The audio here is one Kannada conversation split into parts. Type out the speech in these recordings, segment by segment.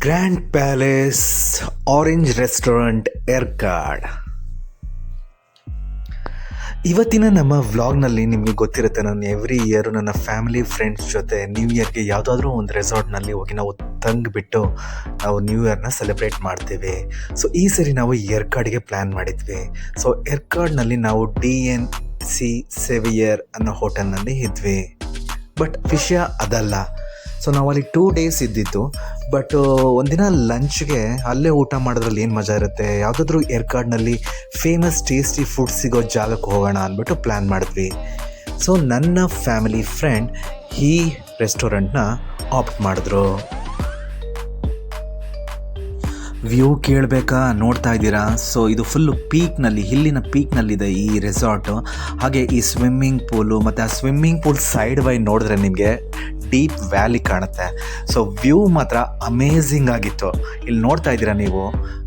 Grand palace orange restaurant Yercaud. ಇವತ್ತಿನ ನಮ್ಮ ವ್ಲಾಗ್ನಲ್ಲಿ ನಿಮಗೆ ಗೊತ್ತಿರುತ್ತೆ, ನಾನು ಎವ್ರಿ ಇಯರು ನನ್ನ ಫ್ಯಾಮಿಲಿ ಫ್ರೆಂಡ್ಸ್ ಜೊತೆ ನ್ಯೂ ಇಯರ್ಗೆ ಯಾವುದಾದ್ರೂ ಒಂದು ರೆಸಾರ್ಟ್ನಲ್ಲಿ ಹೋಗಿ ನಾವು ತಂಗಿಬಿಟ್ಟು ನಾವು ನ್ಯೂ ಇಯರ್ನ ಸೆಲೆಬ್ರೇಟ್ ಮಾಡ್ತೇವೆ. ಸೊ ಈ ಸರಿ ನಾವು ಏರ್ಕಾಡ್ಗೆ ಪ್ಲ್ಯಾನ್ ಮಾಡಿದ್ವಿ. ಸೊ ಏರ್ಕಾಡ್ನಲ್ಲಿ ನಾವು DNC ಸೇವಿಯರ್ ಅನ್ನೋ ಹೋಟೆಲ್ನಲ್ಲಿ ಇದ್ವಿ. ಬಟ್ ವಿಷಯ ಅದಲ್ಲ. ಸೊ ನಾವು ಅಲ್ಲಿ 2 days ಇದ್ದಿತ್ತು. ಬಟ್ ಒಂದಿನ ಲಂಚ್ಗೆ ಅಲ್ಲೇ ಊಟ ಮಾಡೋದ್ರಲ್ಲಿ ಏನು ಮಜಾ ಇರುತ್ತೆ, ಯಾವುದಾದ್ರೂ ಏರ್ಕಾಡ್ನಲ್ಲಿ ಫೇಮಸ್ ಟೇಸ್ಟಿ ಫುಡ್ ಸಿಗೋ ಜಾಗಕ್ಕೆ ಹೋಗೋಣ ಅಂದ್ಬಿಟ್ಟು ಪ್ಲ್ಯಾನ್ ಮಾಡಿದ್ವಿ. ಸೊ ನನ್ನ ಫ್ಯಾಮಿಲಿ ಫ್ರೆಂಡ್ ಈ ರೆಸ್ಟೋರೆಂಟ್ನ ಆಪ್ಟ್ ಮಾಡಿದ್ರು. ವ್ಯೂ ಕೇಳಬೇಕಾ? ನೋಡ್ತಾ ಇದ್ದೀರಾ? ಸೊ ಇದು ಫುಲ್ಲು ಪೀಕ್ನಲ್ಲಿ, ಹಿಲ್ಲಿನ ಪೀಕ್ನಲ್ಲಿದೆ ಈ ರೆಸಾರ್ಟು. ಹಾಗೆ ಈ ಸ್ವಿಮ್ಮಿಂಗ್ ಪೂಲು ಮತ್ತು ಆ ಸ್ವಿಮ್ಮಿಂಗ್ ಪೂಲ್ ಸೈಡ್ ಬೈ ನೋಡಿದ್ರೆ ನಿಮಗೆ ಡೀಪ್ ವ್ಯಾಲಿ ಕಾಣುತ್ತೆ. ಸೊ ವ್ಯೂ ಮಾತ್ರ ಅಮೇಝಿಂಗ್ ಆಗಿತ್ತು. ಇಲ್ಲಿ ನೋಡ್ತಾ ಇದ್ದೀರಾ ನೀವು.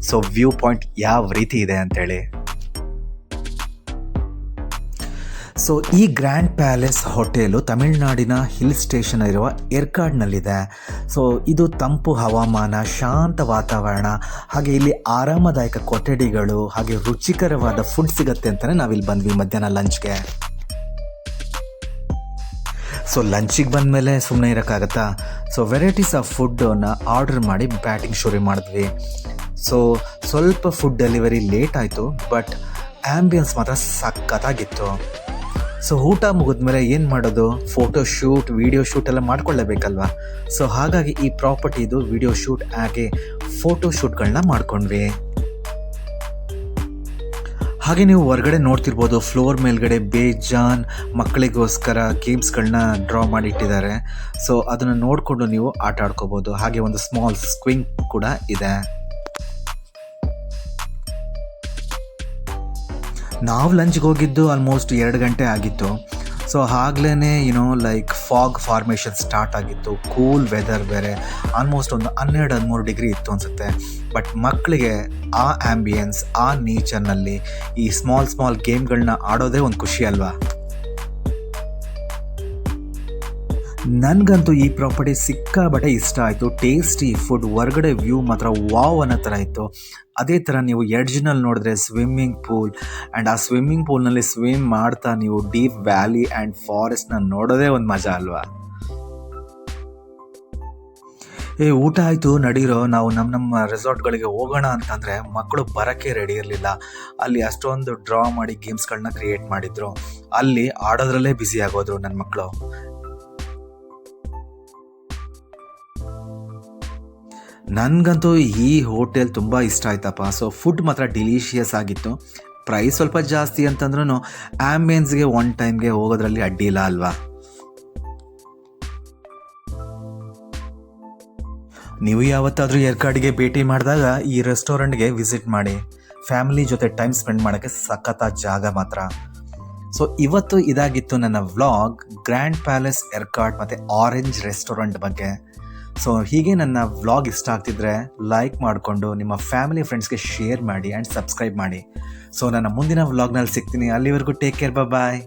ಸೊ ವ್ಯೂ ಪಾಯಿಂಟ್ ಯಾವ ರೀತಿ ಇದೆ ಅಂಥೇಳಿ. ಸೊ ಈ ಗ್ರ್ಯಾಂಡ್ ಪ್ಯಾಲೇಸ್ ಹೋಟೆಲು ತಮಿಳುನಾಡಿನ ಹಿಲ್ ಸ್ಟೇಷನ್ ಇರುವ ಏರ್ಕಾಡ್ನಲ್ಲಿದೆ. ಸೊ ಇದು ತಂಪು ಹವಾಮಾನ, ಶಾಂತ ವಾತಾವರಣ, ಹಾಗೆ ಇಲ್ಲಿ ಆರಾಮದಾಯಕ ಕೊಠಡಿಗಳು, ಹಾಗೆ ರುಚಿಕರವಾದ ಫುಡ್ ಸಿಗುತ್ತೆ ಅಂತಲೇ ನಾವಿಲ್ಲಿ ಬಂದ್ವಿ ಮಧ್ಯಾಹ್ನ ಲಂಚ್ಗೆ. ಸೊ ಲಂಚಿಗೆ ಬಂದಮೇಲೆ ಸುಮ್ಮನೆ ಇರೋಕ್ಕಾಗತ್ತಾ? ಸೊ ವೆರೈಟೀಸ್ ಆಫ್ ಫುಡ್ಡನ್ನು ಆರ್ಡರ್ ಮಾಡಿ ಬ್ಯಾಟಿಂಗ್ ಶುರು ಮಾಡಿದ್ವಿ. ಸೊ ಸ್ವಲ್ಪ ಫುಡ್ ಡೆಲಿವರಿ ಲೇಟ್ ಆಯಿತು, ಬಟ್ ಆ್ಯಂಬಿಯನ್ಸ್ ಮಾತ್ರ ಸಖತ್ತಾಗಿತ್ತು. ಸೊ ಊಟ ಮುಗಿದ್ಮೇಲೆ ಏನು ಮಾಡೋದು, ಫೋಟೋ ಶೂಟ್, ವಿಡಿಯೋ ಶೂಟ್ ಎಲ್ಲ ಮಾಡ್ಕೊಳ್ಳೇಬೇಕಲ್ವ. ಸೊ ಹಾಗಾಗಿ ಈ ಪ್ರಾಪರ್ಟಿದು ವಿಡಿಯೋ ಶೂಟ್ ಹಾಗೆ ಫೋಟೋ ಶೂಟ್ಗಳನ್ನ ಮಾಡ್ಕೊಂಡ್ವಿ. ಹಾಗೆ ನೀವು ಹೊರಗಡೆ ನೋಡ್ತಿರ್ಬೋದು, ಫ್ಲೋರ್ ಮೇಲ್ಗಡೆ ಬೇಜಾನ್ ಮಕ್ಕಳಿಗೋಸ್ಕರ ಗೇಮ್ಸ್ಗಳನ್ನ ಡ್ರಾ ಮಾಡಿಟ್ಟಿದ್ದಾರೆ. ಸೊ ಅದನ್ನು ನೋಡಿಕೊಂಡು ನೀವು ಆಟ ಆಡ್ಕೋಬೋದು. ಹಾಗೆ ಒಂದು ಸ್ಮಾಲ್ ಸ್ವಿಂಗ್ ಕೂಡ ಇದೆ. ನಾವು ಲಂಚ್ಗೆ ಹೋಗಿದ್ದು ಆಲ್ಮೋಸ್ಟ್ 2 ಗಂಟೆ ಆಗಿತ್ತು. ಸೊ ಆಗ್ಲೇ ಲೈಕ್ ಫಾಗ್ ಫಾರ್ಮೇಷನ್ ಸ್ಟಾರ್ಟ್ ಆಗಿತ್ತು. ಕೂಲ್ ವೆದರ್ ಬೇರೆ, ಆಲ್ಮೋಸ್ಟ್ ಒಂದು 12-13 ಡಿಗ್ರಿ ಇತ್ತು ಅನಿಸುತ್ತೆ. ಬಟ್ ಮಕ್ಕಳಿಗೆ ಆ ಆ್ಯಂಬಿಯನ್ಸ್, ಆ ನೇಚರ್ನಲ್ಲಿ ಈ ಸ್ಮಾಲ್ ಗೇಮ್ಗಳನ್ನ ಆಡೋದೇ ಒಂದು ಖುಷಿ ಅಲ್ವಾ. ನನಗಂತೂ ಈ ಪ್ರಾಪರ್ಟಿ ಸಿಕ್ಕಾಬಟ್ಟೆ ಇಷ್ಟ ಆಯಿತು. ಟೇಸ್ಟಿ ಫುಡ್, ಹೊರಗಡೆ ವ್ಯೂ ಮಾತ್ರ ವಾವ್ ಅನ್ನೋ ಥರ ಇತ್ತು. ಅದೇ ಥರ ನೀವು ಎಡ್ಜ್ನಲ್ಲಿ ನೋಡಿದ್ರೆ ಸ್ವಿಮ್ಮಿಂಗ್ ಪೂಲ್, ಆ್ಯಂಡ್ ಆ ಸ್ವಿಮ್ಮಿಂಗ್ ಪೂಲ್ನಲ್ಲಿ ಸ್ವಿಮ್ ಮಾಡ್ತಾ ನೀವು ಡೀಪ್ ವ್ಯಾಲಿ ಆ್ಯಂಡ್ ಫಾರೆಸ್ಟ್ನ ನೋಡೋದೇ ಒಂದು ಮಜಾ ಅಲ್ವಾ. ಊಟ ಆಯಿತು, ನಡೀರೋ ನಾವು ನಮ್ಮ ರೆಸಾರ್ಟ್ಗಳಿಗೆ ಹೋಗೋಣ ಅಂತಂದರೆ ಮಕ್ಕಳು ಬರೋಕ್ಕೆ ರೆಡಿ ಇರಲಿಲ್ಲ. ಅಲ್ಲಿ ಅಷ್ಟೊಂದು ಡ್ರಾ ಮಾಡಿ ಗೇಮ್ಸ್ಗಳನ್ನ ಕ್ರಿಯೇಟ್ ಮಾಡಿದ್ರು. ಅಲ್ಲಿ ಆಡೋದ್ರಲ್ಲೇ ಬ್ಯುಸಿ ಆಗೋದ್ರು ನನ್ನ ಮಕ್ಕಳು. ನನಗಂತೂ ಈ ಹೋಟೆಲ್ ತುಂಬ ಇಷ್ಟ ಆಯ್ತಪ್ಪ. ಸೊ ಫುಡ್ ಮಾತ್ರ ಡಿಲಿಷಿಯಸ್ ಆಗಿತ್ತು. ಪ್ರೈಸ್ ಸ್ವಲ್ಪ ಜಾಸ್ತಿ ಅಂತಂದ್ರೂ ಆ್ಯಂಬಿಯನ್ಸ್ಗೆ ಒನ್ ಟೈಮ್ಗೆ ಹೋಗೋದ್ರಲ್ಲಿ ಅಡ್ಡಿ ಇಲ್ಲ ಅಲ್ವಾ. ನೀವು ಯಾವತ್ತಾದರೂ ಏರ್ಕಾಡ್ಗೆ ಭೇಟಿ ಮಾಡಿದಾಗ ಈ ರೆಸ್ಟೋರೆಂಟ್ಗೆ ವಿಸಿಟ್ ಮಾಡಿ. ಫ್ಯಾಮಿಲಿ ಜೊತೆ ಟೈಮ್ ಸ್ಪೆಂಡ್ ಮಾಡೋಕ್ಕೆ ಸಖತ್ತಾದ ಜಾಗ ಮಾತ್ರ. ಸೊ ಇವತ್ತು ಇದಾಗಿತ್ತು ನನ್ನ ವ್ಲಾಗ್ ಗ್ರ್ಯಾಂಡ್ ಪ್ಯಾಲೇಸ್ ಏರ್ಕಾಡ್ ಮತ್ತು ಆರೆಂಜ್ ರೆಸ್ಟೋರೆಂಟ್ ಬಗ್ಗೆ. ಸೊ ಹೀಗೆ ನನ್ನ ವ್ಲಾಗ್ ಇಷ್ಟ ಆಗ್ತಿದ್ರೆ ಲೈಕ್ ಮಾಡಿಕೊಂಡು ನಿಮ್ಮ ಫ್ಯಾಮಿಲಿ ಫ್ರೆಂಡ್ಸ್ಗೆ ಶೇರ್ ಮಾಡಿ ಆ್ಯಂಡ್ ಸಬ್ಸ್ಕ್ರೈಬ್ ಮಾಡಿ. ಸೊ ನನ್ನ ಮುಂದಿನ ವ್ಲಾಗ್ನಲ್ಲಿ ಸಿಗ್ತೀನಿ. ಅಲ್ಲಿವರೆಗೂ ಟೇಕ್ ಕೇರ್, ಬಾಯ್.